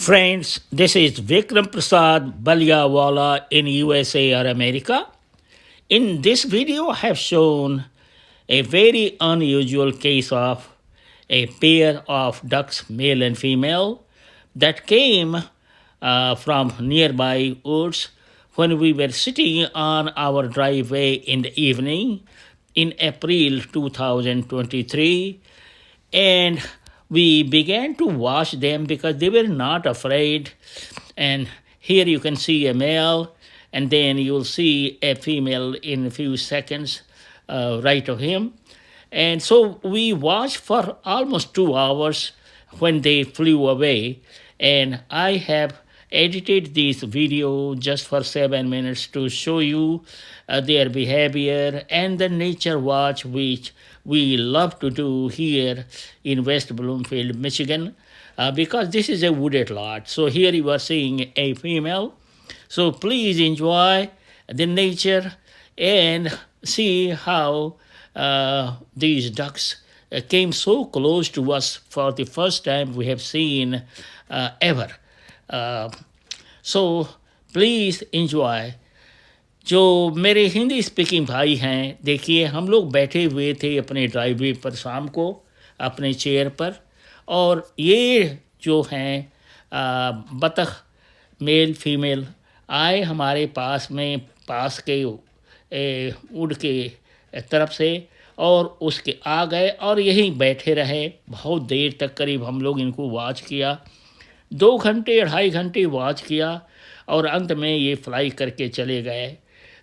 Friends, this is Vikram Prasad Balyawala in USA or America. In this video, I have shown a very unusual case of a pair of ducks, male and female, that came from nearby woods when we were sitting on our driveway in the evening in April 2023, and we began to watch them because they were not afraid. And here you can see a male, and then you'll see a female in a few seconds right of him. And so we watched for almost 2 hours when they flew away. And I have edited this video just for 7 minutes to show you their behavior and the nature watch which we love to do here in West Bloomfield, Michigan, because this is a wooded lot. So here you are seeing a female. So please enjoy the nature and see how these ducks came so close to us for the first time we have seen ever. So please enjoy. जो मेरे Hindi speaking भाई हैं, देखिए हम लोग बैठे हुए थे अपने ड्राइववे पर शाम को अपने चेयर पर, और ये जो हैं बतख मेल फीमेल आए हमारे पास में, पास के उड़ के तरफ से, और उसके आ गए और यहीं बैठे रहे बहुत देर तक। करीब हम लोग इनको वॉच किया, 2 घंटे 2.5 घंटे वॉच किया, और अंत में ये फ्लाई करके चले गए।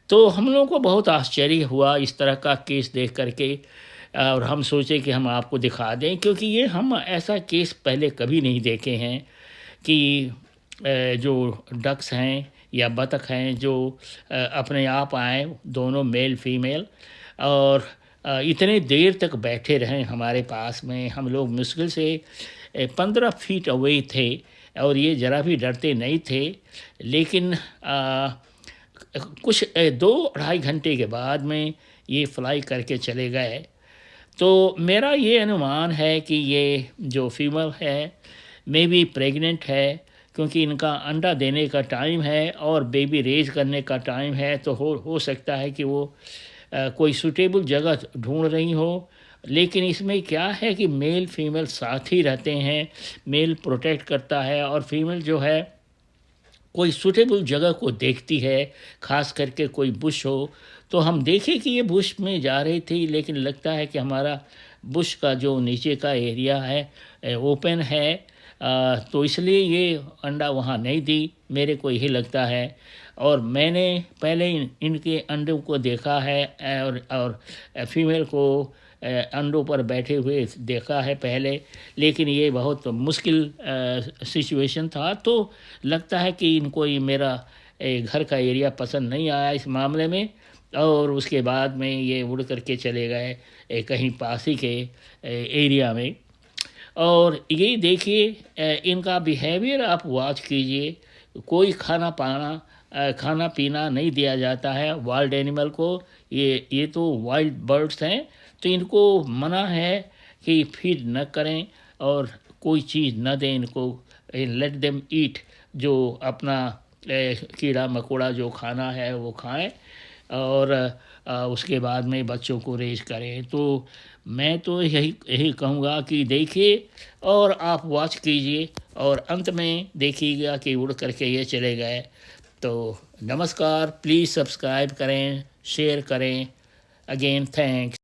तो हम लोगों को बहुत आश्चर्य हुआ इस तरह का केस देख करके, और हम सोचे कि हम आपको दिखा दें, क्योंकि ये हम ऐसा केस पहले कभी नहीं देखे हैं कि जो डक्स हैं या बतख हैं जो अपने आप आए, दोनों मेल फीमेल, और इतने देर तक बैठे रहें हमारे पास में। हम लोग मुश्किल से 15 फीट अवे थे और ये ज़रा भी डरते नहीं थे। लेकिन कुछ 2-2.5 घंटे के बाद में ये फ्लाई करके चले गए। तो मेरा ये अनुमान है कि ये जो फीमेल है मे बी प्रेग्नेंट है, क्योंकि इनका अंडा देने का टाइम है और बेबी रेज करने का टाइम है। तो हो सकता है कि वो कोई सूटेबल जगह ढूंढ रही हो। लेकिन इसमें क्या है कि मेल फीमेल साथ ही रहते हैं, मेल प्रोटेक्ट करता है और फीमेल जो है कोई सूटेबल जगह को देखती है, ख़ास करके कोई बुश हो। तो हम देखें कि ये बुश में जा रही थी, लेकिन लगता है कि हमारा बुश का जो नीचे का एरिया है ओपन है, तो इसलिए ये अंडा वहाँ नहीं दी, मेरे को यही लगता है। और मैंने पहले इनके अंडों को देखा है और फीमेल को अंडों पर बैठे हुए देखा है पहले, लेकिन ये बहुत मुश्किल सिचुएशन था। तो लगता है कि इनको ये मेरा घर का एरिया पसंद नहीं आया इस मामले में, और उसके बाद में ये उड़ करके चले गए कहीं पास ही के एरिया में। और ये देखिए इनका बिहेवियर आप वॉच कीजिए। कोई खाना पीना नहीं दिया जाता है वाइल्ड एनिमल को। ये तो वाइल्ड बर्ड्स हैं, तो इनको मना है कि फीड न करें और कोई चीज़ न दें इनको। लेट देम ईट, जो अपना कीड़ा मकोड़ा जो खाना है वो खाएं, और उसके बाद में बच्चों को रेज करें। तो मैं तो यही कहूँगा कि देखिए और आप वॉच कीजिए, और अंत में देखिएगा कि उड़ करके ये चले गए। तो नमस्कार, प्लीज़ सब्सक्राइब करें, शेयर करें। Again thanks.